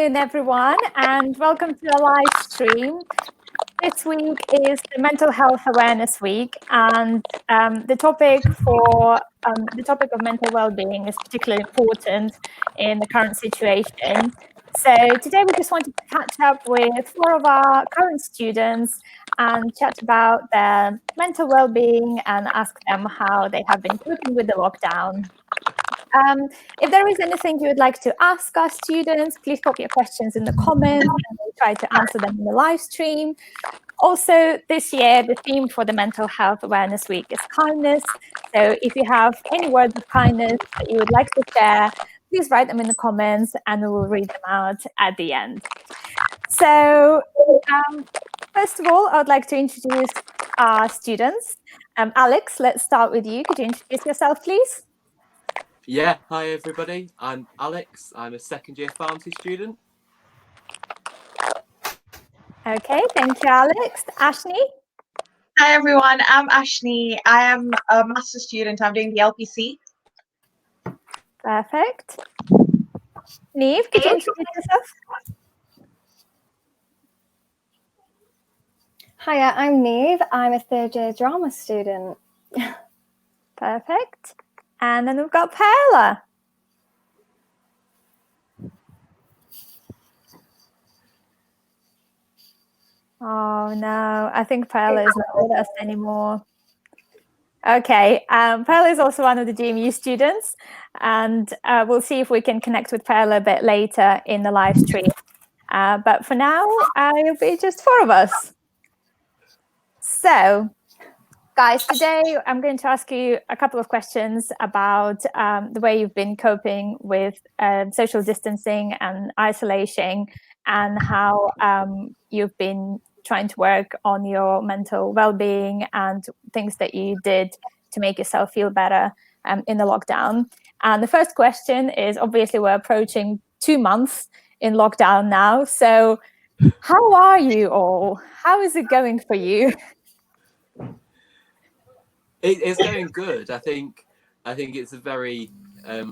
afternoon, everyone, and welcome to a live stream. This week is the Mental Health Awareness Week, and the topic of mental well-being is particularly important in the current situation. So today we just wanted to catch up with 4 of our current students and chat about their mental well-being and ask them how they have been coping with the lockdown. If there is anything you would like to ask our students, please pop your questions in the comments and we'll try to answer them in the live stream. Also, this year, the theme for the Mental Health Awareness Week is kindness. So if you have any words of kindness that you would like to share, please write them in the comments and we will read them out at the end. So first of all, I would like to introduce our students. Alex, let's start with you. Could you introduce yourself, please? Yeah, hi everybody, I'm Alex, I'm a second year pharmacy student. Okay, thank you, Alex. Aashni? Hi everyone, I'm Aashni. I am a master's student, I'm doing the LPC. Perfect. Niamh, could you introduce yourself? Hiya, I'm Niamh. I'm a third year drama student. Perfect. And then we've got Paella. Oh no, I think Paella is not with us anymore. Okay, Paella is also one of the DMU students, and we'll see if we can connect with Paella a bit later in the live stream. But for now, it'll be just 4 of us. So, guys, today I'm going to ask you a couple of questions about the way you've been coping with social distancing and isolation, and how you've been trying to work on your mental well-being and things that you did to make yourself feel better in the lockdown. And the first question is, obviously we're approaching 2 months in lockdown now. So how are you all? How is it going for you? It's going good. I think it's a very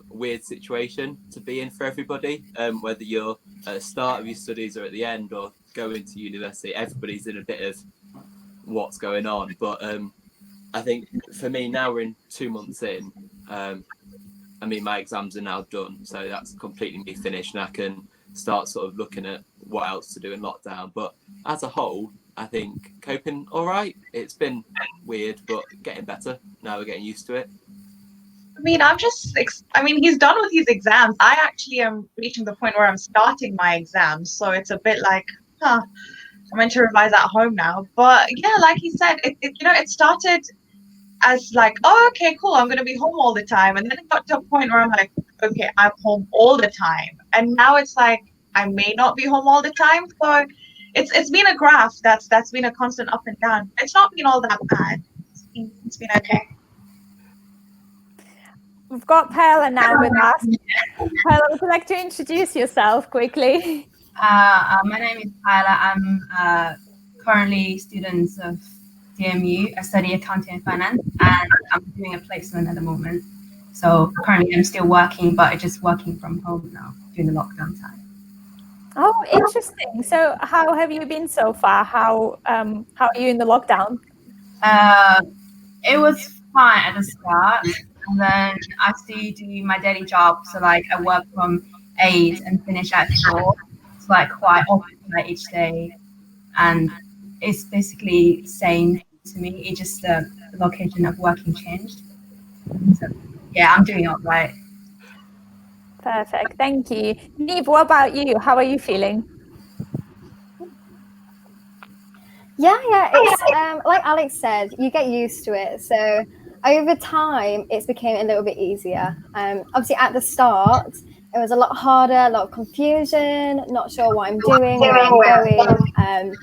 weird situation to be in for everybody, whether you're at the start of your studies or at the end or going to university. Everybody's in a bit of what's going on. But I think for me now, we're in 2 months in. I mean, my exams are now done, so that's completely finished, and I can start sort of looking at what else to do in lockdown. But as a whole, I think coping all right. It's been weird, but getting better. Now we're getting used to it. I mean, he's done with his exams. I actually am reaching the point where I'm starting my exams. So it's a bit like, I'm meant to revise at home now. But yeah, like he said, it started as like, oh, okay, cool, I'm going to be home all the time. And then it got to a point where I'm like, okay, I'm home all the time. And now it's like, I may not be home all the time. So it's been a graph that's been a constant up and down. It's not been all that bad. It's been okay. We've got Paella now with us. Paella, would you like to introduce yourself quickly? My name is Paella. I'm currently a student of DMU. I study accounting and finance, and I'm doing a placement at the moment. So currently I'm still working, but I'm just working from home now during the lockdown time. Oh, interesting. So how have you been so far? How are you in the lockdown? It was fine at the start, and then I still do my daily job. So like I work from 8 and finish at 4. It's like quite often each day, and it's basically same to me. It's just the location of working changed. So yeah, I'm doing all right. Perfect, thank you. Niamh, what about you? How are you feeling? Yeah, it's like Alex said, you get used to it. So over time, it's became a little bit easier. Obviously, at the start, it was a lot harder, a lot of confusion, not sure what I'm doing, where I'm going.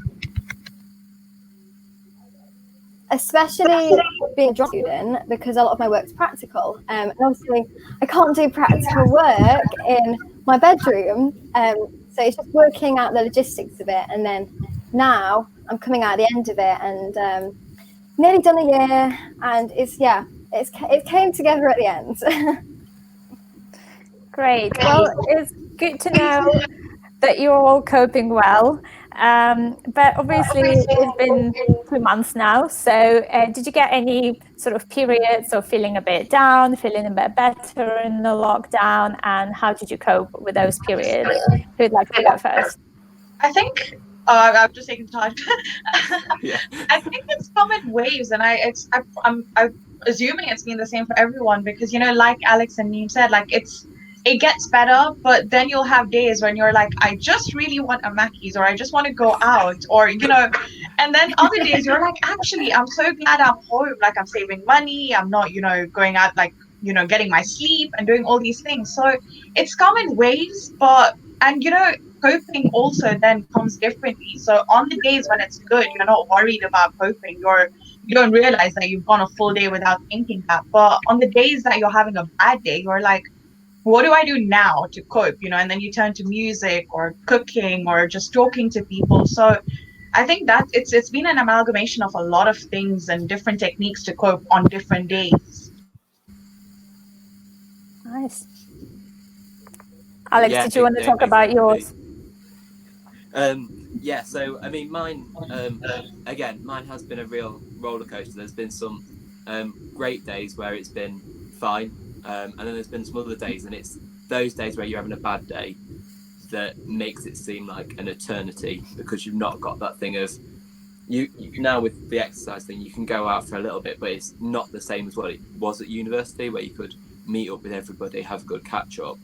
Especially being a drama student, because a lot of my work's practical. And obviously, I can't do practical work in my bedroom. So it's just working out the logistics of it. And then now I'm coming out at the end of it and nearly done a year. And it came together at the end. Great. Well, it's good to know that you're all coping well. But obviously, it's been 2 months now. So did you get any sort of periods of feeling a bit down, feeling a bit better in the lockdown? And how did you cope with those periods? Who'd like to go first? I think I'm just taking time. Yeah. I think it's come in waves, and I'm assuming it's been the same for everyone because like Alex and Niamh said, like it gets better, but then you'll have days when you're like, I just really want a Mackey's, or I just want to go out, or and then other days you're like, actually, I'm so glad I'm home, like I'm saving money, I'm not going out, like getting my sleep and doing all these things. So it's come in waves, but and coping also then comes differently. So on the days when it's good, you're not worried about coping. You don't realize that you've gone a full day without thinking that. But on the days that you're having a bad day, you're like, what do I do now to cope? And then you turn to music or cooking or just talking to people. So I think that it's been an amalgamation of a lot of things and different techniques to cope on different days. Nice. Alex, Yeah, did you want to talk about yours? Yeah, so I mean, mine has been a real roller coaster. There's been some great days where it's been fine, and then there's been some other days, and it's those days where you're having a bad day that makes it seem like an eternity because you've not got that thing of you now with the exercise thing. You can go out for a little bit, but it's not the same as what it was at university, where you could meet up with everybody, have a good catch up,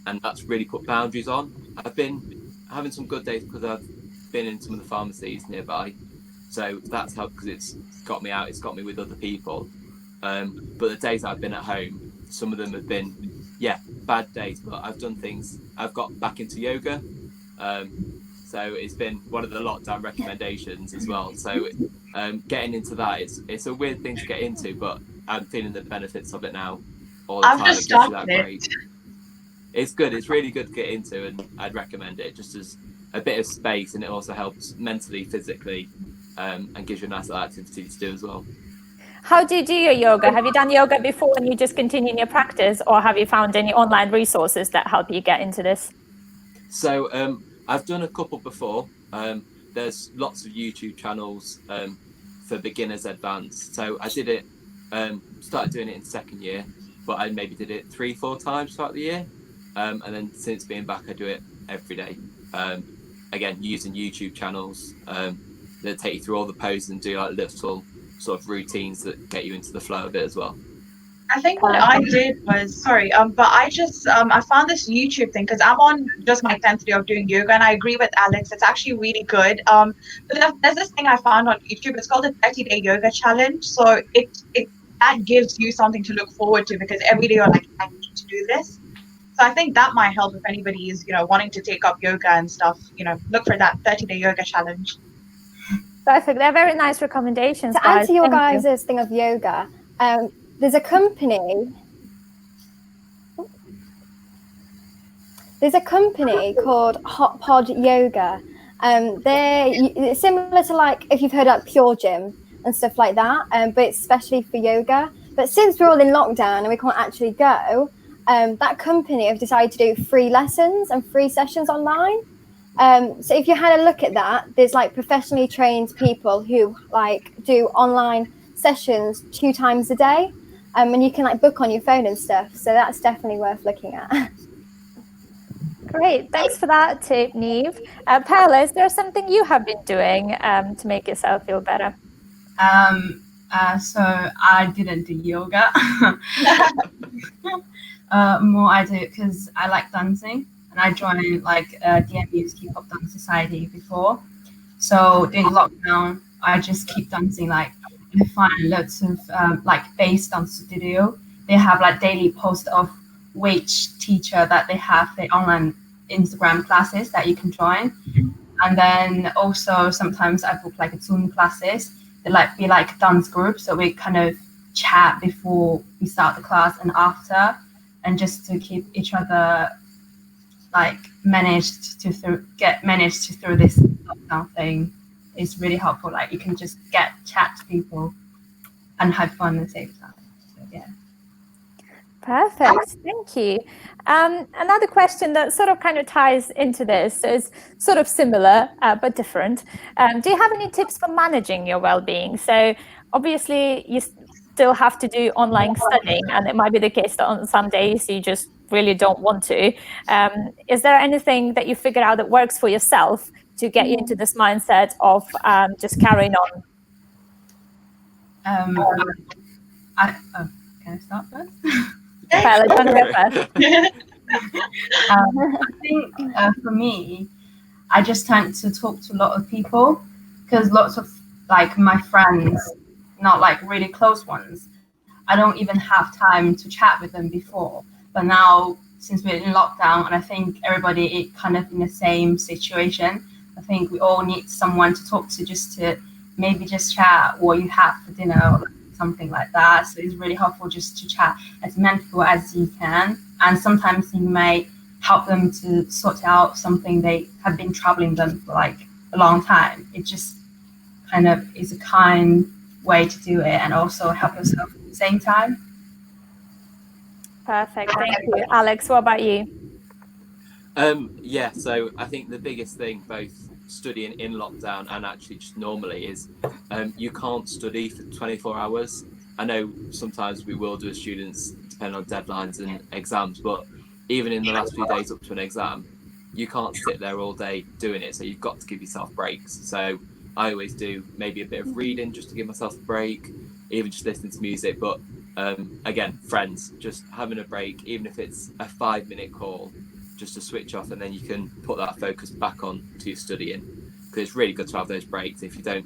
and that's really put boundaries on. I've been having some good days because I've been in some of the pharmacies nearby, so that's helped because it's got me out, it's got me with other people. But the days that I've been at home, some of them have been bad days, but I've done things. I've got back into yoga, so it's been one of the lockdown recommendations as well. So getting into that, it's a weird thing to get into, but I'm feeling the benefits of it now all the time. I've just started it. It's good. It's really good to get into, and I'd recommend it just as a bit of space, and it also helps mentally, physically, and gives you a nice little activity to do as well. How do you do your yoga? Have you done yoga before and you just continue in your practice, or have you found any online resources that help you get into this? So I've done a couple before. There's lots of YouTube channels for beginners, advanced. So I did it, started doing it in second year, but I maybe did it 3-4 times throughout the year. And then since being back, I do it every day. Again, using YouTube channels that take you through all the poses and do like little sort of routines that get you into the flow of it as well. I think what I did was but I just I found this YouTube thing because I'm on just my 10th day of doing yoga, and I agree with Alex. It's actually really good. But there's this thing I found on YouTube. It's called the 30-day yoga challenge. So it that gives you something to look forward to because every day you're like, I need to do this. So I think that might help if anybody is wanting to take up yoga and stuff. Look for that 30-day yoga challenge. Perfect. They're very nice recommendations. To add to your guys' thing of yoga, there's a company called Hot Pod Yoga. They're similar to like if you've heard of Pure Gym and stuff like that, but it's especially for yoga. But since we're all in lockdown and we can't actually go, that company have decided to do free lessons and free sessions online. So if you had a look at that, there's like professionally trained people who like do online sessions 2 times a day, and you can like book on your phone and stuff. So that's definitely worth looking at. Great, thanks for that tip, Niamh. Paella, is there something you have been doing to make yourself feel better? So I didn't do yoga. More I do because I like dancing. And I joined like DMU's K-pop dance society before. So during lockdown, I just keep dancing. Like I find lots of like bass dance studio. They have like daily post of which teacher that they have their online Instagram classes that you can join. And then also sometimes I book like a Zoom classes. They like be like dance groups, so we kind of chat before we start the class and after, and just to keep each other like managed to through this lockdown thing is really helpful. Like you can just chat to people and have fun at the same time. So, yeah. Perfect, thank you. Another question that sort of kind of ties into this, so it's sort of similar but different. Do you have any tips for managing your well-being? So obviously you still have to do online studying, and it might be the case that on some days you just really don't want to. Is there anything that you figured out that works for yourself to get you into this mindset of just carrying on? Can I start first? Paella, do you want to go first? I think for me, I just tend to talk to a lot of people, because lots of like my friends, not like really close ones, I don't even have time to chat with them before. But now, since we're in lockdown, and I think everybody is kind of in the same situation, I think we all need someone to talk to, just to maybe just chat what you have for dinner, or something like that. So it's really helpful just to chat as many people as you can. And sometimes you may help them to sort out something they have been troubling them for like a long time. It just kind of is a kind way to do it, and also help yourself at the same time. Perfect, thank you. Alex, what about you? Yeah, so I think the biggest thing, both studying in lockdown and actually just normally, is you can't study for 24 hours. I know sometimes we will do as students, depending on deadlines and exams, but even in the last few days up to an exam, you can't sit there all day doing it. So you've got to give yourself breaks. So I always do maybe a bit of reading just to give myself a break, even just listening to music. But again, friends, just having a break, even if it's a 5-minute call, just to switch off, and then you can put that focus back on to your studying, because it's really good to have those breaks. If you don't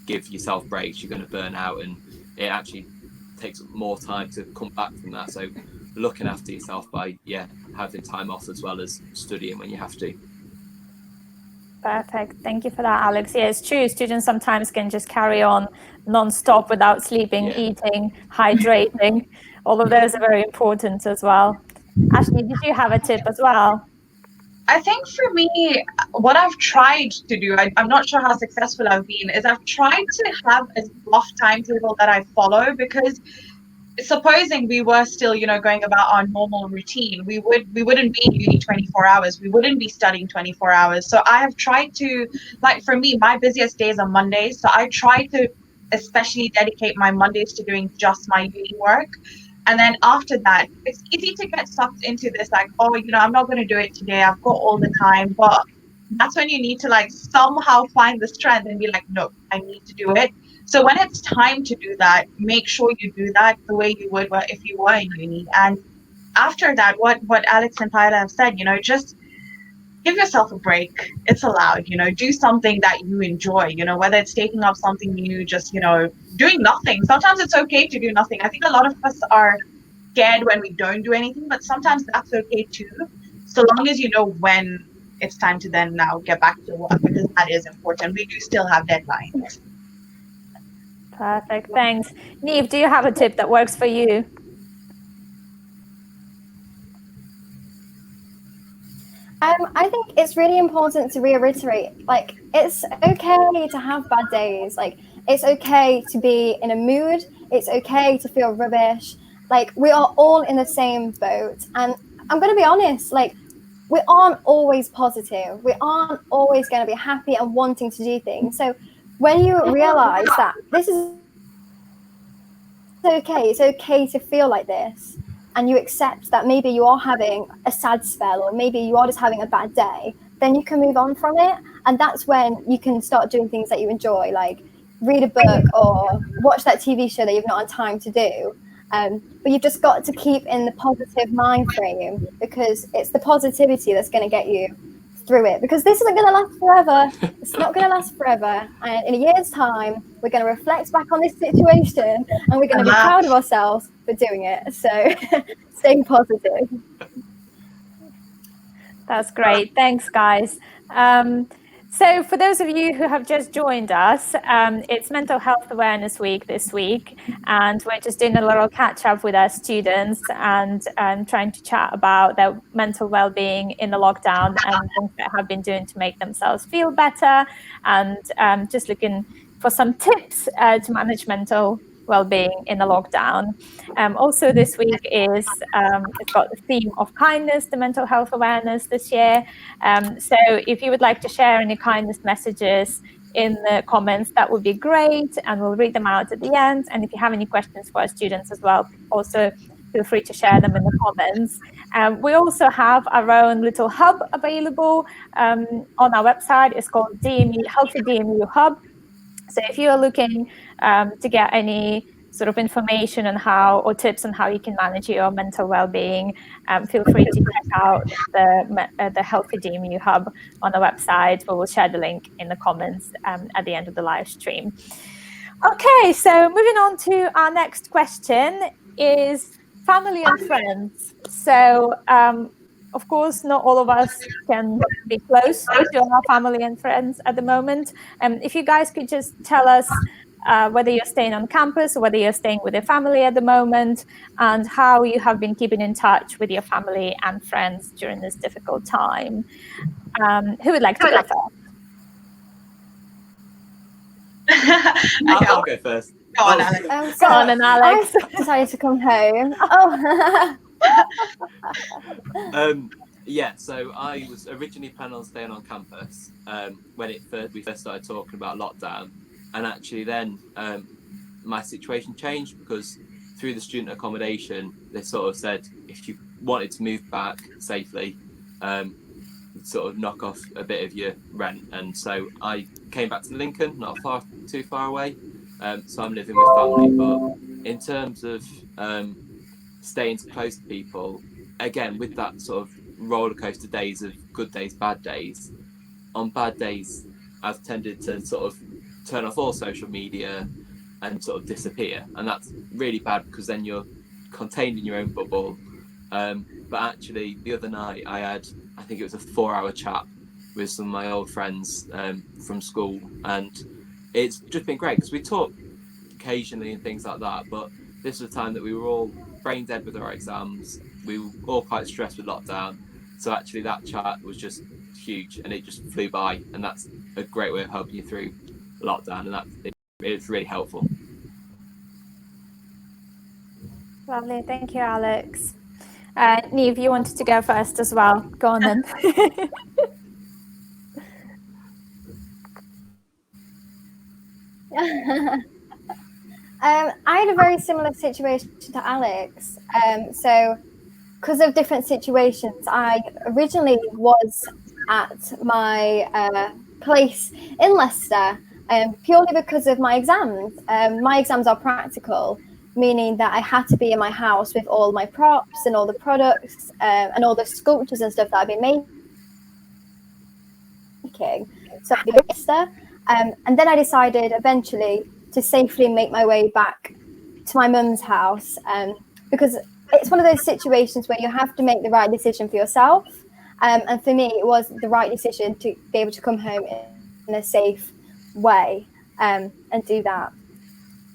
give yourself breaks, you're going to burn out, and it actually takes more time to come back from that. So looking after yourself by having time off as well as studying when you have to. Perfect, thank you for that, Alex. Yeah, it's true, students sometimes can just carry on non-stop without sleeping, eating, hydrating. All of those are very important as well. Aashni, did you have a tip as well? I think for me, what I've tried to do, I'm not sure how successful I've been, is I've tried to have a rough timetable that I follow, because supposing we were still, going about our normal routine, we wouldn't be in uni 24 hours. We wouldn't be studying 24 hours. So I have tried to, like, for me, my busiest days are Mondays. So I try to especially dedicate my Mondays to doing just my uni work. And then after that, it's easy to get sucked into this, like, oh, I'm not going to do it today. I've got all the time. But that's when you need to, like, somehow find the strength and be like, no, I need to do it. So when it's time to do that, make sure you do that the way you would if you were in uni. And after that, what Alex and Paella have said, just give yourself a break. It's allowed, do something that you enjoy, whether it's taking up something new, just, doing nothing. Sometimes it's okay to do nothing. I think a lot of us are scared when we don't do anything, but sometimes that's okay too, so long as you know when it's time to then now get back to work, because that is important. We do still have deadlines. Perfect, thanks. Niamh, do you have a tip that works for you? I think it's really important to reiterate, like, it's okay to have bad days. Like, it's okay to be in a mood. It's okay to feel rubbish. Like, we are all in the same boat. And I'm going to be honest, like, we aren't always positive. We aren't always going to be happy and wanting to do things. So when you realize that this is okay, it's okay to feel like this, and you accept that maybe you are having a sad spell, or maybe you are just having a bad day, then you can move on from it. And that's when you can start doing things that you enjoy, like read a book or watch that TV show that you've not had time to do. But you've just got to keep in the positive mind frame, because it's the positivity that's going to get you through it, because this isn't going to last forever. It's not going to last forever. And in a year's time, we're going to reflect back on this situation, and we're going to be proud of ourselves for doing it. So staying positive. That's great. Thanks, guys. So for those of you who have just joined us, it's Mental Health Awareness Week this week, and we're just doing a little catch up with our students and trying to chat about their mental well-being in the lockdown and things that have been doing to make themselves feel better, and just looking for some tips to manage mental well-being in the lockdown. Also this week is it's got the theme of kindness, the mental health awareness this year. So if you would like to share any kindness messages in the comments, that would be great, and we'll read them out at the end. And if you have any questions for our students as well, also feel free to share them in the comments. We also have our own little hub available on our website. It's called DMU, Healthy DMU Hub. So if you are looking to get any sort of information on how, or tips on how you can manage your mental well-being, feel free to check out the Healthy DMU Hub on the website. We will share the link in the comments at the end of the live stream. Okay, so moving on to our next question is family and friends. So of course, not all of us can be close to our family and friends at the moment. If you guys could just tell us whether you're staying on campus or whether you're staying with your family at the moment, and how you have been keeping in touch with your family and friends during this difficult time. Who would like to go first? I'll go first. Go on, Alex. Go on, and Alex. I decided to come home. Oh. Yeah, so I was originally planning on staying on campus when we first started talking about lockdown, and actually then my situation changed, because through the student accommodation they sort of said if you wanted to move back safely, sort of knock off a bit of your rent, and so I came back to Lincoln, not too far away, so I'm living with family. But in terms of staying close to people, again, with that sort of roller coaster days of good days, bad days, on bad days I've tended to sort of turn off all social media and sort of disappear, and that's really bad because then you're contained in your own bubble. But actually the other night I think it was a 4-hour chat with some of my old friends from school, and it's just been great because we talk occasionally and things like that, but this was a time that we were all brain dead with our exams. We were all quite stressed with lockdown, so actually that chat was just huge, and it just flew by, and that's a great way of helping you through lockdown, and it's really helpful. Lovely, thank you, Alex. Niamh, you wanted to go first as well. Go on then. I had a very similar situation to Alex. So, because of different situations, I originally was at my place in Leicester purely because of my exams. My exams are practical, meaning that I had to be in my house with all my props and all the products and all the sculptures and stuff that I've been making. So I'd be in Leicester. And then I decided eventually to safely make my way back to my mum's house, because it's one of those situations where you have to make the right decision for yourself. And for me, it was the right decision to be able to come home in a safe way and do that.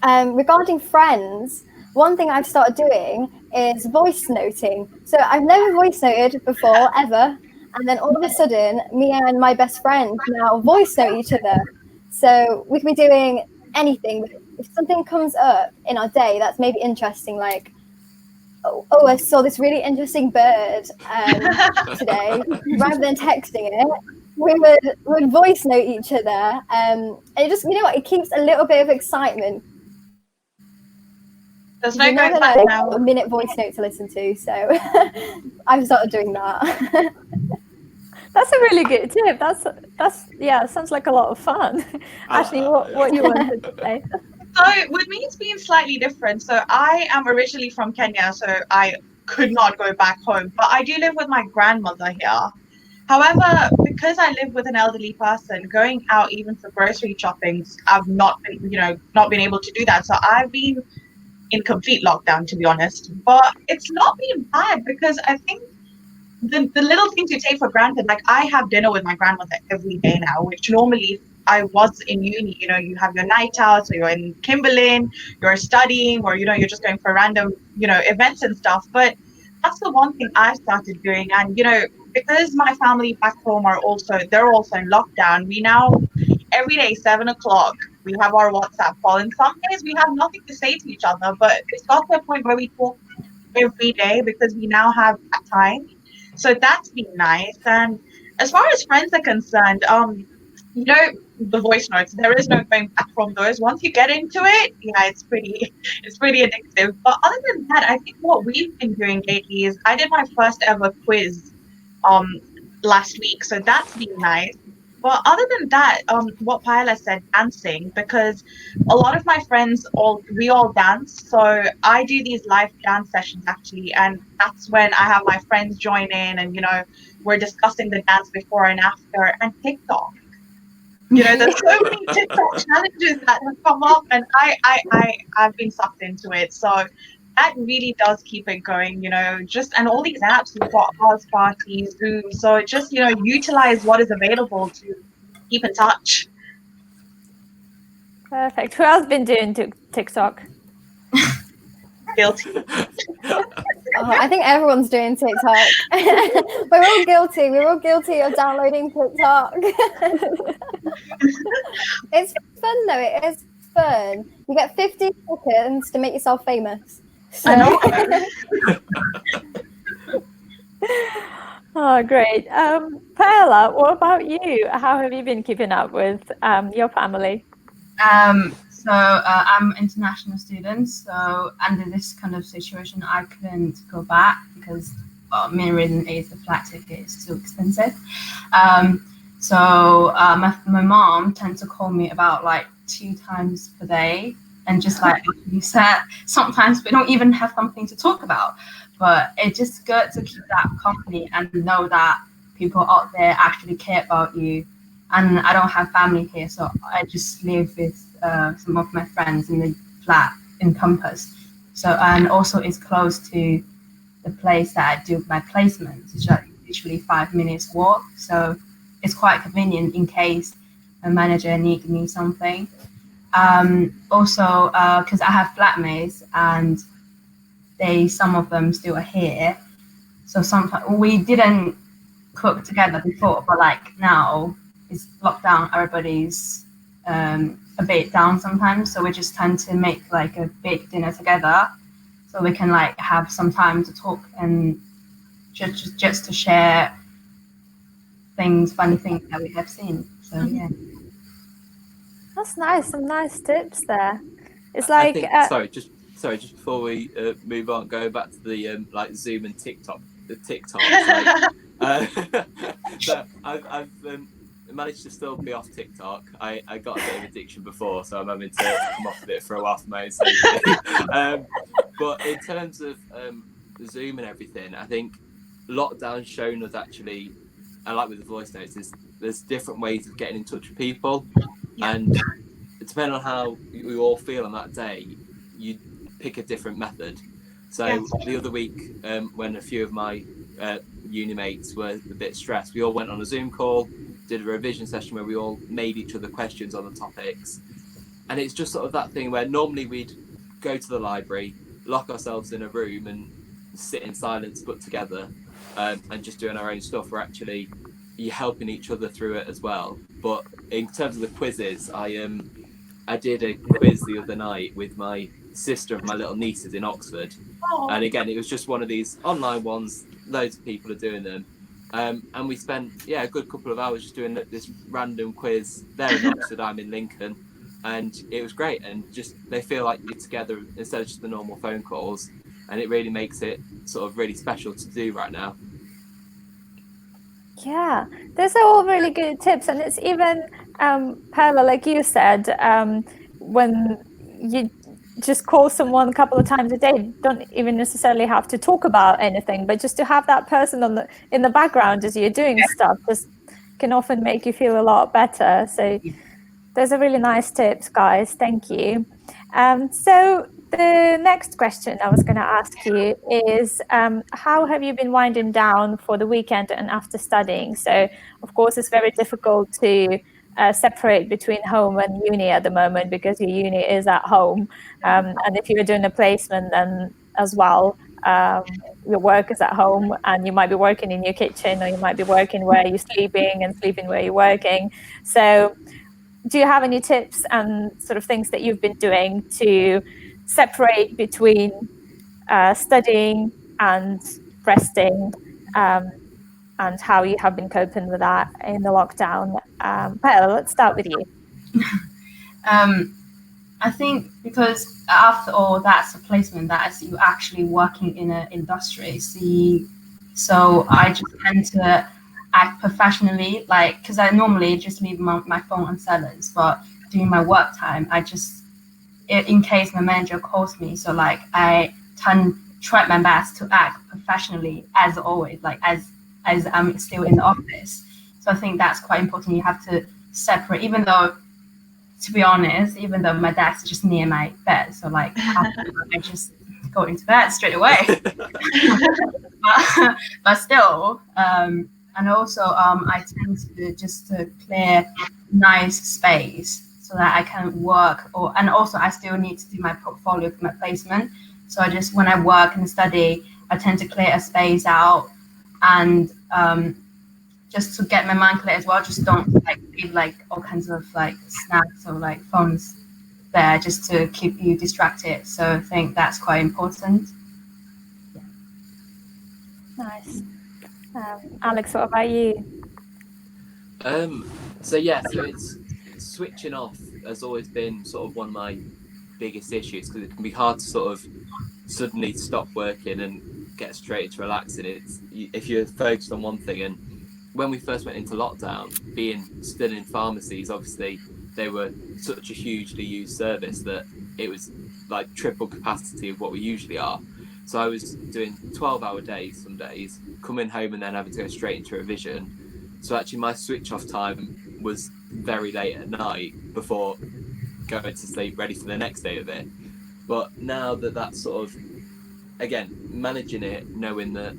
Regarding friends, one thing I've started doing is voice noting. So I've never voice noted before, ever. And then all of a sudden, me and my best friend now voice note each other. So we can be doing anything. If something comes up in our day that's maybe interesting, like, oh, I saw this really interesting bird today, rather than texting it, we would voice note each other. And it just, you know what, it keeps a little bit of excitement. There's no going back now. A minute voice note to listen to, so I've started doing that. That's a really good tip. That's yeah, sounds like a lot of fun. Aashni, what you wanted to say? So with me, it's been slightly different. So I am originally from Kenya, so I could not go back home, but I do live with my grandmother here. However, because I live with an elderly person, going out even for grocery shopping, I've not been able to do that. So I've been in complete lockdown, to be honest. But it's not been bad, because I think the little things you take for granted, like I have dinner with my grandmother every day now, which normally I was in uni, you have your night out, so you're in Kimberlin, you're studying, or, you're just going for random, events and stuff. But that's the one thing I've started doing. And, because my family back home they're also in lockdown, we now, every day, 7 o'clock, we have our WhatsApp call, and some days we have nothing to say to each other, but it's got to a point where we talk every day because we now have that time. So that's been nice. And as far as friends are concerned, you know, the voice notes, there is no going back from those. Once you get into it, yeah, it's pretty addictive. But other than that, I think what we've been doing lately is I did my first ever quiz last week, so that's been nice. But other than that, what Paella said, dancing, because a lot of my friends we all dance. So I do these live dance sessions actually, and that's when I have my friends join in, and we're discussing the dance before and after. And TikTok, there's so many TikTok challenges that have come up, and I've been sucked into it. So that really does keep it going, and all these apps, you've got house parties, Zoom. So just, utilize what is available to keep in touch. Perfect. Who else been doing TikTok? Guilty. I think everyone's doing TikTok. We're all guilty. We're all guilty of downloading TikTok. It's fun though. It is fun. You get 50 seconds to make yourself famous. So. Oh, great. Paella, what about you? How have you been keeping up with your family? So I'm an international student, so under this kind of situation, I couldn't go back because main reason is the flight ticket is too expensive. So my mom tends to call me about like 2 times per day, and just like you said, sometimes we don't even have something to talk about, but it's just good to keep that company and know that people out there actually care about you. And I don't have family here, so I just live with some of my friends in the flat in Compass. So, and also it's close to the place that I do my placements, which are literally 5 minutes walk. So it's quite convenient in case a manager needs me something. Also, because I have flatmates and some of them still are here. So sometimes we didn't cook together before, but like now, it's lockdown, everybody's a bit down sometimes, so we just tend to make like a big dinner together so we can like have some time to talk and just to share funny things that we have seen. So yeah, that's nice. Some nice tips there. It's like sorry, just before we move on, going back to the like Zoom and TikTok, so I've managed to still be off TikTok. I got a bit of addiction before, so I'm having to come off of it for a while for my own safety. But in terms of Zoom and everything, I think lockdown's shown us actually, I like with the voice notes, there's different ways of getting in touch with people, and depending on how we all feel on that day, you pick a different method. So the other week, when a few of my uni mates were a bit stressed, we all went on a Zoom call, did a revision session where we all made each other questions on the topics. And it's just sort of that thing where normally we'd go to the library, lock ourselves in a room and sit in silence but together, and just doing our own stuff. We're actually helping each other through it as well. But in terms of the quizzes, I did a quiz the other night with my sister and my little nieces in Oxford. And again, it was just one of these online ones, loads of people are doing them. And we spent a good couple of hours just doing this random quiz. They're in Oxford, I'm in Lincoln, and it was great. And just they feel like you're together instead of just the normal phone calls, and it really makes it sort of really special to do right now. Yeah, those are all really good tips, and it's even Paella, like you said, when you just call someone a couple of times a day, don't even necessarily have to talk about anything, but just to have that person in the background as you're doing stuff just can often make you feel a lot better. So those are really nice tips, guys. Thank you. So the next question I was going to ask you is, how have you been winding down for the weekend and after studying? So, of course, it's very difficult to separate between home and uni at the moment because your uni is at home. And if you're doing a placement, then as well, your work is at home, and you might be working in your kitchen, or you might be working where you're sleeping and sleeping where you're working. So do you have any tips and sort of things that you've been doing to separate between studying and resting, and how you have been coping with that in the lockdown? Paella, let's start with you. I think because after all, that's a placement, that's you actually working in an industry. So I just tend to act professionally, like, because I normally just leave my phone on silence, but during my work time, I just, in case my manager calls me, so like I try my best to act professionally as always, like as I'm still in the office. So I think that's quite important. You have to separate, even though, to be honest, even though my desk is just near my bed, so like I just go into bed straight away. but still, and also I tend to just clear nice space so that I can work, and also I still need to do my portfolio for my placement. So I just, when I work and study, I tend to clear a space out, and just to get my mind clear as well. Just don't like leave like all kinds of like snacks or like phones there just to keep you distracted. So I think that's quite important. Nice. Alex, what about you? So it's switching off has always been sort of one of my biggest issues, because it can be hard to sort of suddenly stop working and get straight into relaxing. If you're focused on one thing, and when we first went into lockdown, being still in pharmacies, obviously they were such a hugely used service that it was like triple capacity of what we usually are. So I was doing 12-hour days some days, coming home and then having to go straight into revision. So actually my switch off time was very late at night before going to sleep, ready for the next day of it. But now that that's sort of, again, managing it, knowing that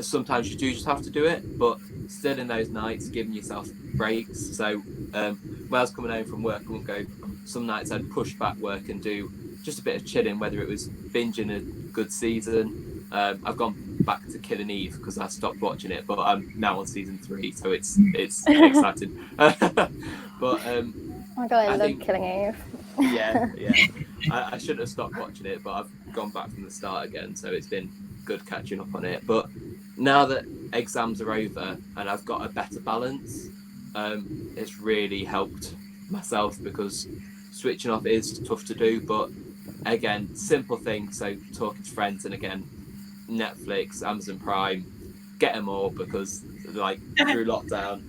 sometimes you do just have to do it, but still in those nights, giving yourself breaks. So when I was coming home from work, I wouldn't go, some nights I'd push back work and do just a bit of chilling, whether it was binging a good season. I've gone back to Killing Eve because I stopped watching it, but I'm now on season 3, so it's exciting. But oh my god, I love think, Killing Eve. yeah. I should have stopped watching it, but I've gone back from the start again, so it's been good catching up on it. But now that exams are over and I've got a better balance, it's really helped myself, because switching off is tough to do. But again, simple things, so talking to friends, and again, Netflix, Amazon Prime, get them all, because like through lockdown,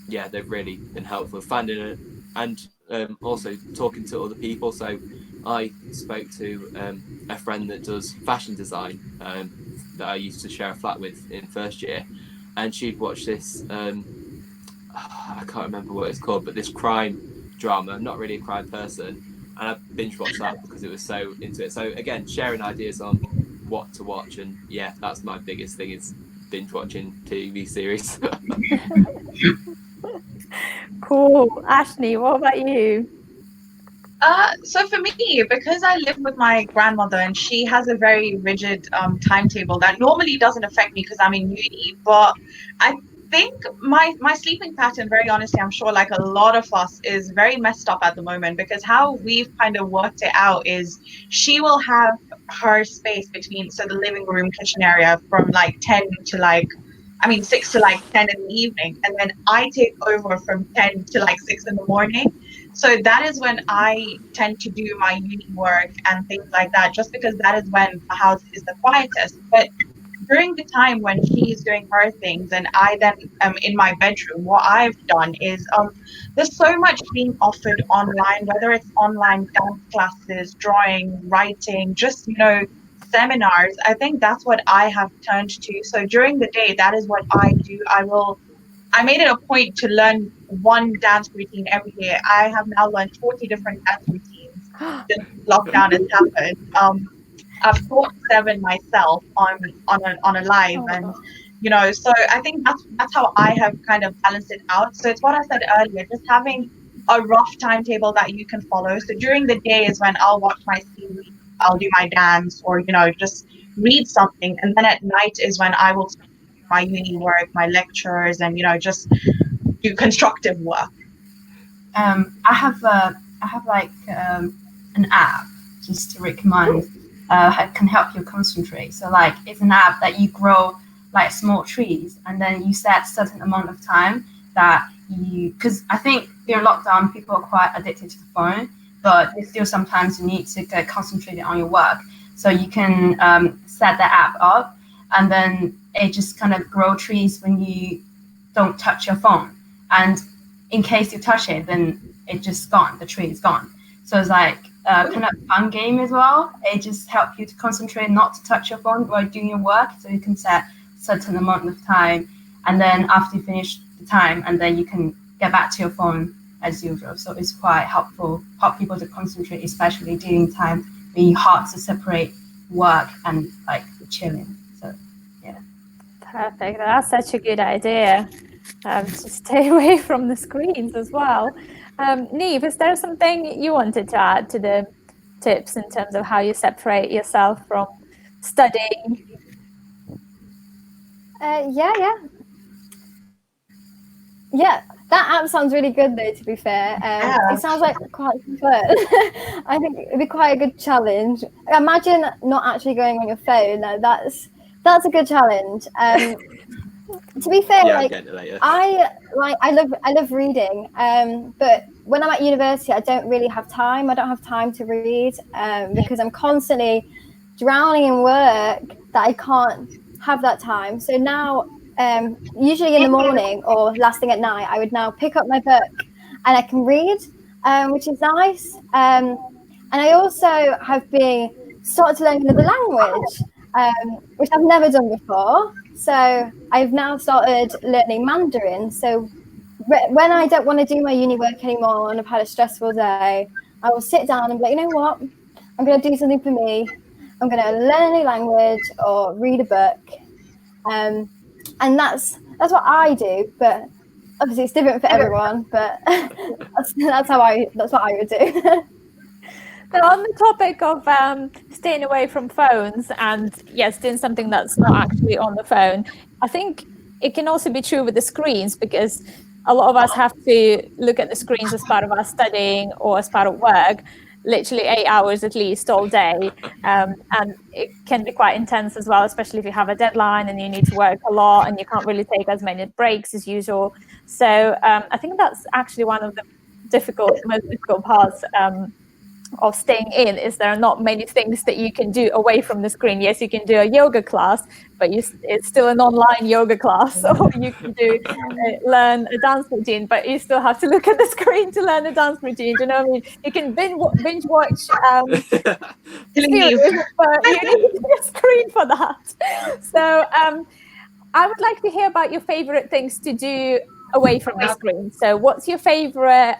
they've really been helpful finding it, and also talking to other people. So I spoke to a friend that does fashion design that I used to share a flat with in first year, and she'd watched this I can't remember what it's called, but this crime drama. I'm not really a crime person, and I binge watched that because it was so into it. So again, sharing ideas on what to watch, and that's my biggest thing, is binge watching TV series. Cool. Aashni, what about you? So for me, because I live with my grandmother and she has a very rigid timetable that normally doesn't affect me because I'm in uni, but I think my sleeping pattern, very honestly, I'm sure like a lot of us, is very messed up at the moment, because how we've kind of worked it out is she will have her space between, so the living room, kitchen area, from like 6 to like 10 in the evening, and then I take over from 10 to like 6 in the morning. So that is when I tend to do my uni work and things like that, just because that is when the house is the quietest. But during the time when she's doing her things and I then am in my bedroom, what I've done is there's so much being offered online, whether it's online dance classes, drawing, writing, just, seminars. I think that's what I have turned to. So during the day, that is what I do. I made it a point to learn one dance routine every day. I have now learned 40 different dance routines since lockdown has happened. I've taught 7 myself on a live, and so I think that's how I have kind of balanced it out. So it's what I said earlier, just having a rough timetable that you can follow. So during the day is when I'll watch my series, I'll do my dance, or just read something, and then at night is when I will do my uni work, my lectures, and just do constructive work. I have like an app just to recommend. Can help you concentrate. So like it's an app that you grow like small trees, and then you set a certain amount of time that because I think during lockdown people are quite addicted to the phone, but still sometimes you need to get concentrated on your work. So you can set the app up, and then it just kind of grow trees when you don't touch your phone. And in case you touch it, then it's just gone. The tree is gone. So it's like kind of fun game as well. It just helps you to concentrate, not to touch your phone while doing your work. So you can set a certain amount of time, and then after you finish the time, and then you can get back to your phone as usual. So it's quite helpful, help people to concentrate, especially during time being hard to separate work and like chilling. So yeah. Perfect. That's such a good idea. To stay away from the screens as well. Niamh, is there something you wanted to add to the tips in terms of how you separate yourself from studying? Yeah, that app sounds really good though, to be fair. It sounds like quite fun. I think it'd be quite a good challenge. Imagine not actually going on your phone. That's a good challenge. To be fair, Yeah, like I'll get it later. I love reading, but when I'm at university, I don't really have time. I don't have time to read because I'm constantly drowning in work that I can't have that time. So now, usually in the morning or last thing at night, I would now pick up my book and I can read, which is nice. And I also have been started to learn another language, which I've never done before. So I've now started learning Mandarin. So when I don't want to do my uni work anymore and I've had a stressful day, I will sit down and be like, you know what? I'm going to do something for me. I'm going to learn a new language or read a book. And that's what I do. But obviously it's different for everyone. But that's what I would do. So on the topic of staying away from phones and yes, doing something that's not actually on the phone, I think it can also be true with the screens because a lot of us have to look at the screens as part of our studying or as part of work, literally 8 hours at least all day. And it can be quite intense as well, especially if you have a deadline and you need to work a lot and you can't really take as many breaks as usual. So I think that's actually one of the most difficult parts of staying in is there are not many things that you can do away from the screen. Yes, you can do a yoga class, but it's still an online yoga class, or you can learn a dance routine, but you still have to look at the screen to learn a dance routine. Do you know what I mean? You can binge watch series, but you need a screen for that. So I would like to hear about your favorite things to do away from the screen. So what's your favorite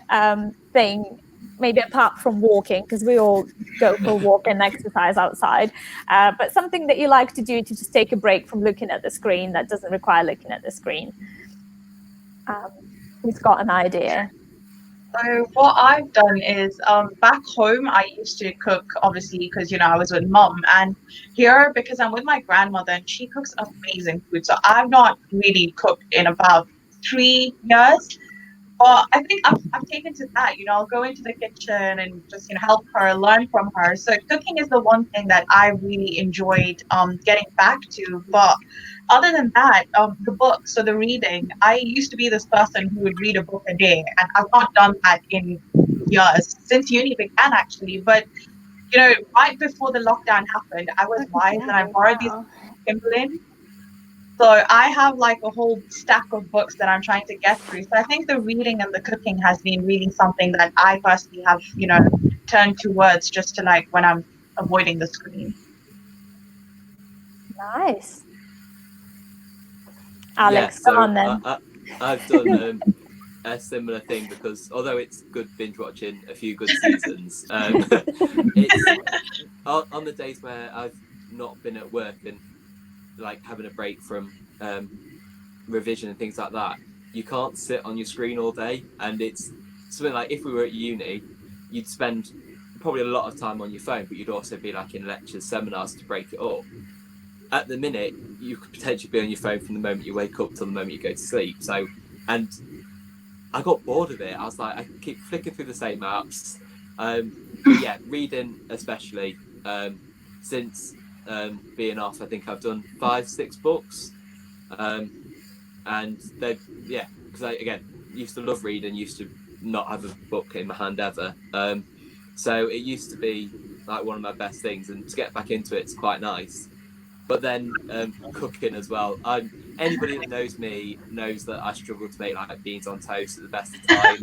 thing, maybe apart from walking, because we all go for a walk and exercise outside, but something that you like to do to just take a break from looking at the screen that doesn't require looking at the screen? Who's got an idea? So what I've done is back home I used to cook, obviously, because I was with mum, and here because I'm with my grandmother and she cooks amazing food. So I've not really cooked in about 3 years. But I think I've taken to that, I'll go into the kitchen and just, help her, learn from her. So cooking is the one thing that I really enjoyed getting back to. But other than that, the books, so the reading, I used to be this person who would read a book a day, and I've not done that in years, since uni began actually. But, right before the lockdown happened, I was wise and I borrowed these Kindle. So I have like a whole stack of books that I'm trying to get through. So I think the reading and the cooking has been really something that I personally have, turned towards just to like when I'm avoiding the screen. Nice. Alex, so come on then. I've done a similar thing because although it's good binge watching a few good seasons, it's on the days where I've not been at work and like having a break from revision and things like that, you can't sit on your screen all day. And it's something like if we were at uni, you'd spend probably a lot of time on your phone, but you'd also be like in lectures, seminars to break it up. At the minute, you could potentially be on your phone from the moment you wake up till the moment you go to sleep. So, and I got bored of it. I was like, I keep flicking through the same apps. But yeah, reading especially. Since being off, I think I've done 5-6 books. And they, yeah, because I, again, used to love reading, used to not have a book in my hand ever. So it used to be like one of my best things, and to get back into it's quite nice. But then cooking as well. Anybody that knows me knows that I struggle to make like beans on toast at the best of times.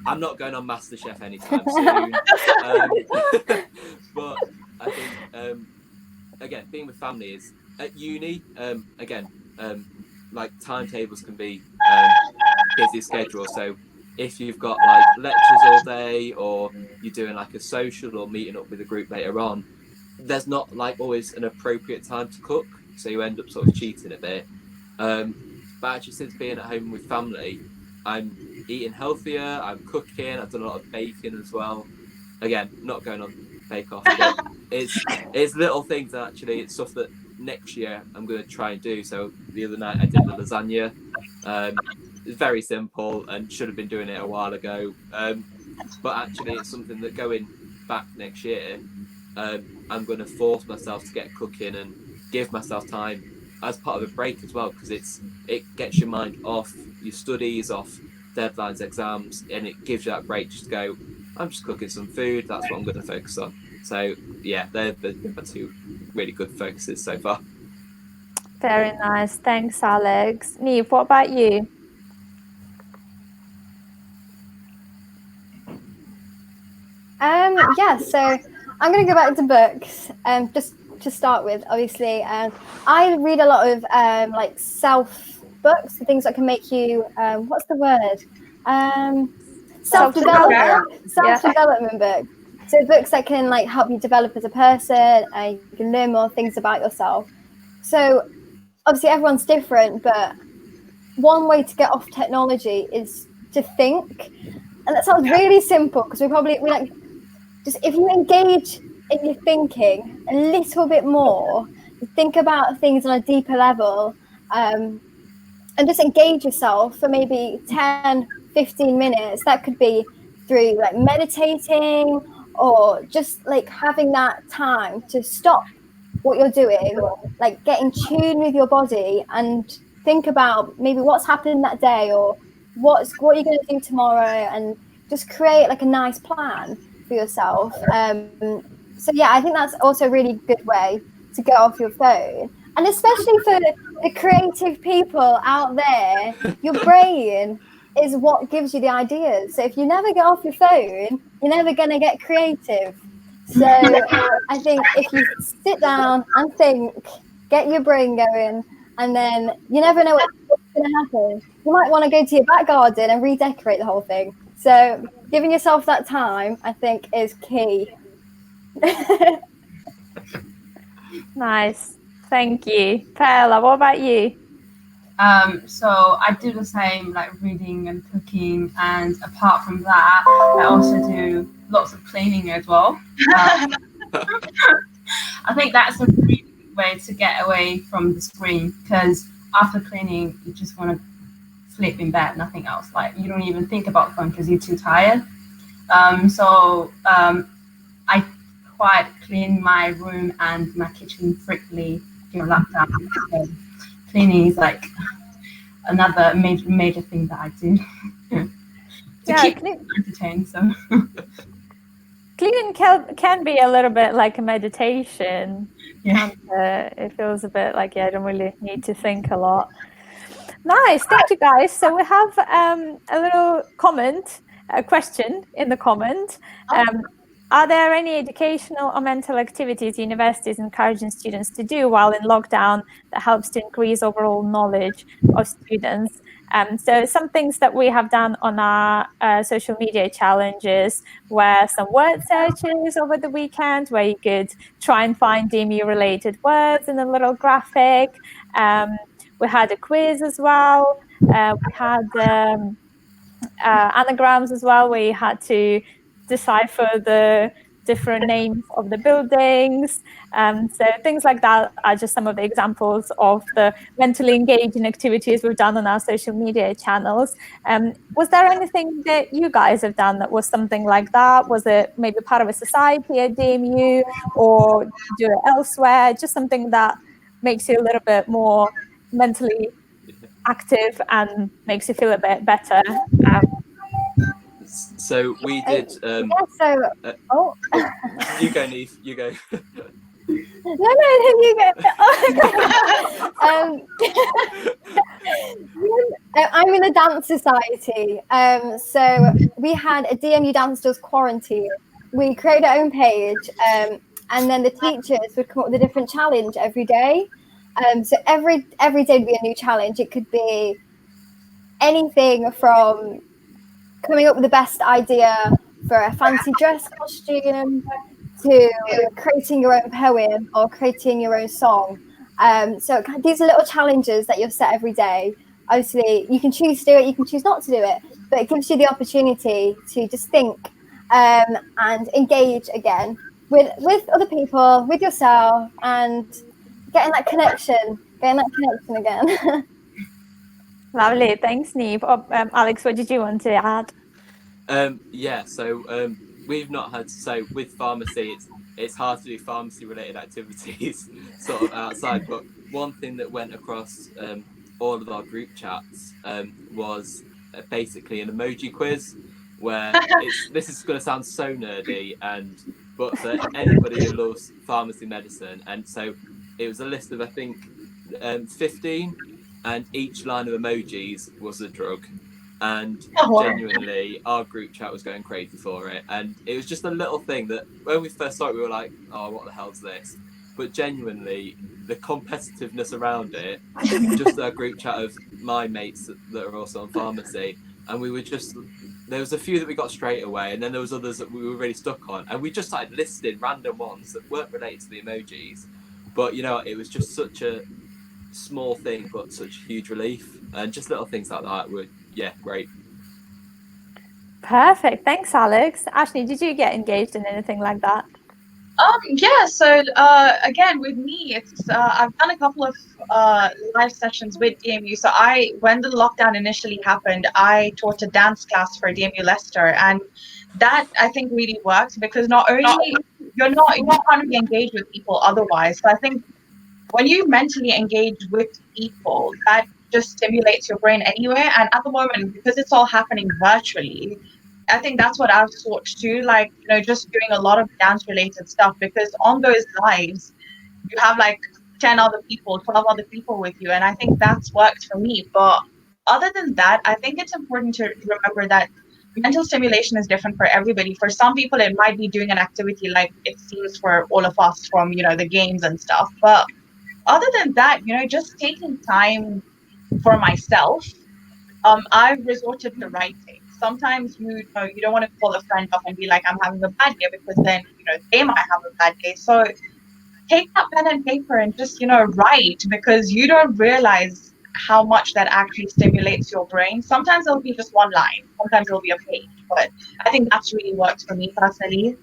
I'm not going on MasterChef anytime soon. But I think again, being with family is at uni. Again, like timetables can be busy schedule. So if you've got like lectures all day, or you're doing like a social or meeting up with a group later on, there's not like always an appropriate time to cook, so you end up sort of cheating a bit. But actually, since being at home with family, I'm eating healthier, I'm cooking, I've done a lot of baking as well. Again, not going on Bake Off, but it's little things, and actually it's stuff that next year I'm going to try and do. So the other night I did the lasagna. It's very simple and should have been doing it a while ago. But actually it's something that going back next year, I'm going to force myself to get cooking and give myself time as part of a break as well, because it gets your mind off your studies, off deadlines, exams, and it gives you that break just to go, I'm just cooking some food, that's what I'm going to focus on. So yeah, they're my two really good focuses so far. Very nice. Thanks, Alex. Niamh, what about you? Yeah, so I'm going to go back to books. Just to start with, obviously, I read a lot of like self books, things that can make you what's the word? Self-development books. So books that can like help you develop as a person, and you can learn more things about yourself. So obviously everyone's different, but one way to get off technology is to think, and that sounds really simple because we like just if you engage in your thinking a little bit more, think about things on a deeper level, and just engage yourself for maybe 10-15 minutes. That could be through like meditating, or just like having that time to stop what you're doing, like get in tune with your body and think about maybe what's happened that day, or what you're going to do tomorrow, and just create like a nice plan for yourself. So yeah, I think that's also a really good way to get off your phone. And especially for the creative people out there, your brain is what gives you the ideas. So if you never get off your phone, you're never going to get creative. So I think if you sit down and think, get your brain going, and then you never know what's going to happen. You might want to go to your back garden and redecorate the whole thing. So giving yourself that time, I think, is key. Nice. Thank you. Paella, what about you? So I do the same, like reading and cooking, and apart from that, I also do lots of cleaning as well. I think that's a really good way to get away from the screen, because after cleaning, you just want to sleep in bed, nothing else. Like you don't even think about phone because you're too tired. So I quite clean my room and my kitchen frequently during lockdown. So cleaning is like another major thing that I do to keep entertained. So cleaning can be a little bit like a meditation. yeah, and, it feels a bit like I don't really need to think a lot. Nice, thank you guys. So we have a little question in the comment. Are there any educational or mental activities universities encouraging students to do while in lockdown that helps to increase overall knowledge of students? So some things that we have done on our social media challenges were some word searches over the weekend, where you could try and find DMU related words in a little graphic. We had a quiz as well. We had anagrams as well, where you had to decipher the different names of the buildings. So things like that are just some of the examples of the mentally engaging activities we've done on our social media channels. Was there anything that you guys have done that was something like that? Was it maybe part of a society at DMU, or do it elsewhere? Just something that makes you a little bit more mentally active and makes you feel a bit better. So we did. You go, Niamh, you go. no, you go. I'm in a dance society. So we had a DMU Dance Does quarantine. We created our own page, and then the teachers would come up with a different challenge every day. So every day would be a new challenge. It could be anything from coming up with the best idea for a fancy dress costume to creating your own poem or creating your own song. So these are little challenges that you'll set every day. Obviously, you can choose to do it, you can choose not to do it, but it gives you the opportunity to just think and engage again with other people, with yourself, and getting that connection again. Lovely, thanks, Niamh. Alex, what did you want to add? So we've not had, so with pharmacy, it's hard to do pharmacy related activities sort of outside, but one thing that went across all of our group chats was basically an emoji quiz, where this is going to sound so nerdy, but for anybody who loves pharmacy medicine, and so it was a list of, I think, 15, and each line of emojis was a drug. And genuinely, our group chat was going crazy for it. And it was just a little thing that when we first saw it, we were like, oh, what the hell's this? But genuinely, the competitiveness around it, just our group chat of my mates that are also on pharmacy, and we were just, there was a few that we got straight away, and then there was others that we were really stuck on. And we just started listing random ones that weren't related to the emojis. But, it was just such a small thing, but such huge relief. And just little things like that were, great. Perfect. Thanks, Alex. Aashni, did you get engaged in anything like that? So again, with me, it's I've done a couple of live sessions with DMU. So when the lockdown initially happened, I taught a dance class for DMU Leicester, and that I think really works because not only you can't be engaged with people otherwise. So I think when you mentally engage with people, that just stimulates your brain anyway. And at the moment, because it's all happening virtually, I think that's what I've sought to do, just doing a lot of dance related stuff, because on those lives, you have 10 other people, 12 other people with you. And I think that's worked for me. But other than that, I think it's important to remember that mental stimulation is different for everybody. For some people, it might be doing an activity like it seems for all of us from, the games and stuff. But other than that, just taking time for myself, I've resorted to writing. Sometimes you don't want to call a friend up and be like, I'm having a bad day, because then they might have a bad day. So take that pen and paper and just write, because you don't realize how much that actually stimulates your brain. Sometimes it'll be just one line, sometimes it'll be a page, but I think that's really worked for me personally.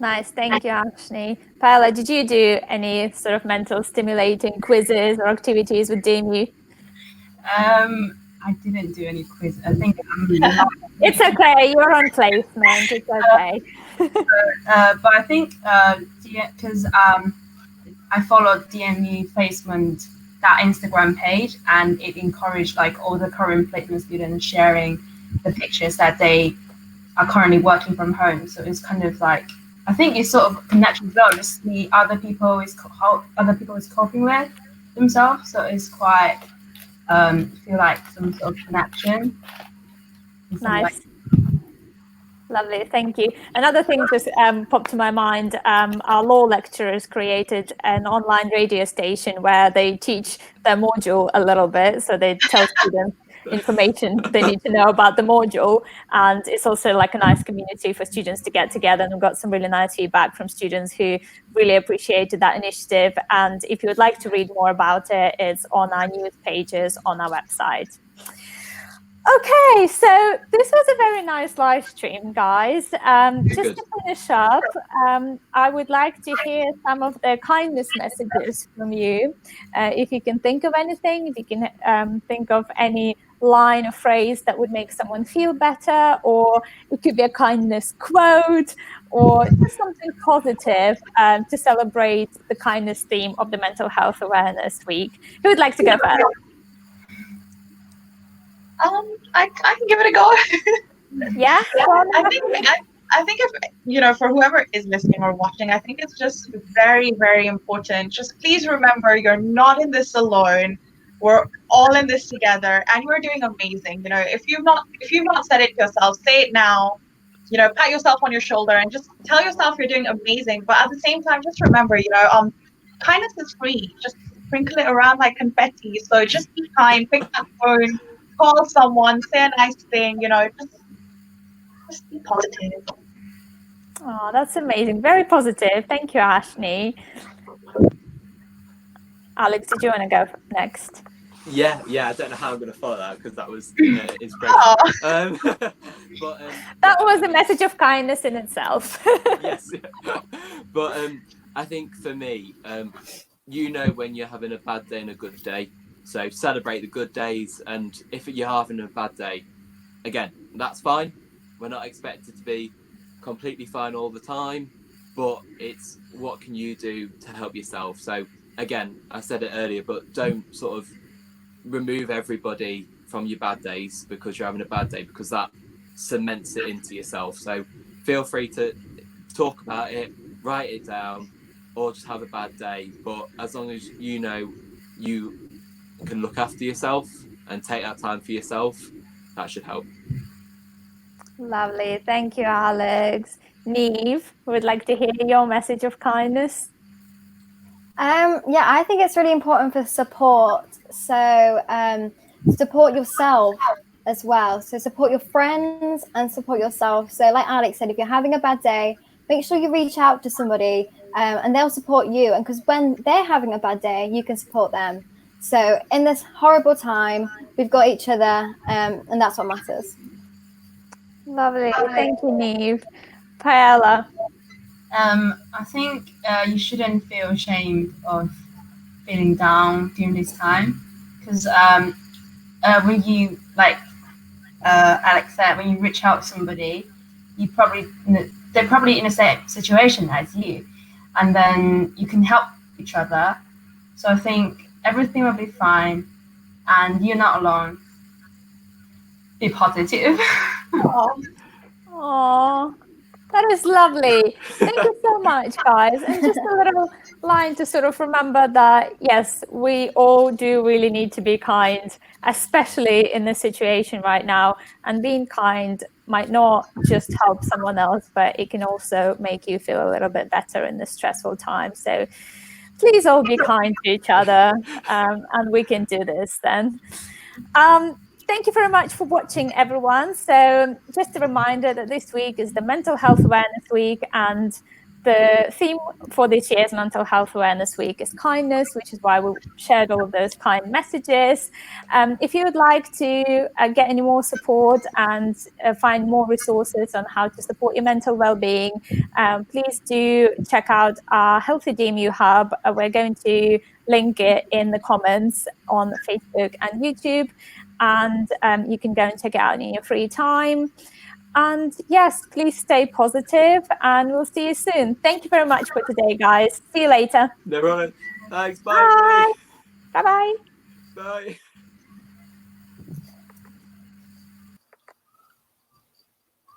Nice, thank you, Aashni. Paella, did you do any sort of mental stimulating quizzes or activities with DMU? I didn't do any quiz. I think it's okay. You're on placement. It's okay. But I think because I followed DMU placement, that Instagram page, and it encouraged all the current placement students sharing the pictures that they are currently working from home. So it's kind of I think it's sort of natural as well. Just see other people is coping with themselves. So it's quite feel like some sort of connection. Nice. Lovely, thank you. Another thing just popped to my mind, our law lecturers created an online radio station where they teach their module a little bit. So they tell students information they need to know about the module. And it's also a nice community for students to get together. And we've got some really nice feedback from students who really appreciated that initiative. And if you would like to read more about it, it's on our news pages on our website. Okay, so this was a very nice live stream, guys. Just Good. to finish up, I would like to hear some of the kindness messages from you. If you can think of anything, if you can think of any line or phrase that would make someone feel better, or it could be a kindness quote, or just something positive to celebrate the kindness theme of the Mental Health Awareness Week. Who would like to go first? I can give it a go. Yeah, I think if for whoever is listening or watching, I think it's just very, very important. Just please remember, you're not in this alone. We're all in this together, and you're doing amazing. If you've not said it to yourself, say it now. Pat yourself on your shoulder and just tell yourself you're doing amazing. But at the same time, just remember, kindness is free. Just sprinkle it around like confetti. So just be kind. Pick that phone. Call someone, say a nice thing, just be positive. Oh, that's amazing. Very positive. Thank you, Aashni. Alex, did you want to go next? Yeah. I don't know how I'm going to follow that because that was inspirational. But that was a message of kindness in itself. Yes. But I think for me, when you're having a bad day and a good day. So celebrate the good days, and if you're having a bad day, again, that's fine. We're not expected to be completely fine all the time, but it's what can you do to help yourself. So again, I said it earlier, but don't sort of remove everybody from your bad days because you're having a bad day, because that cements it into yourself. So feel free to talk about it, write it down, or just have a bad day. But as long as you can look after yourself and take that time for yourself, that should help. Lovely. Thank you, Alex. Niamh, would like to hear your message of kindness. I think it's really important for support. So support yourself as well. So support your friends and support yourself. So like Alex said, if you're having a bad day, make sure you reach out to somebody and they'll support you. And because when they're having a bad day, you can support them. So in this horrible time, we've got each other, and that's what matters. Lovely. Thank you, Niamh. Paella. I think you shouldn't feel ashamed of feeling down during this time, because when you, like Alex said, when you reach out to somebody, they're probably in the same situation as you, and then you can help each other. So I think everything will be fine, and you're not alone. Be positive. Aww, that is lovely. Thank you so much, guys. And just a little line to sort of remember that, yes, we all do really need to be kind, especially in this situation right now. And being kind might not just help someone else, but it can also make you feel a little bit better in this stressful time. So please all be kind to each other, and we can do this then. Thank you very much for watching, everyone. So just a reminder that this week is the Mental Health Awareness Week, and the theme for this year's Mental Health Awareness Week is kindness, which is why we shared all of those kind messages. If you would like to get any more support and find more resources on how to support your mental well-being, please do check out our Healthy DMU Hub. We're going to link it in the comments on Facebook and YouTube. And you can go and check it out in your free time. And yes, please stay positive, and we'll see you soon. Thank you very much for today, guys. See you later. No problem. Thanks. Bye. Bye. Bye-bye. Bye.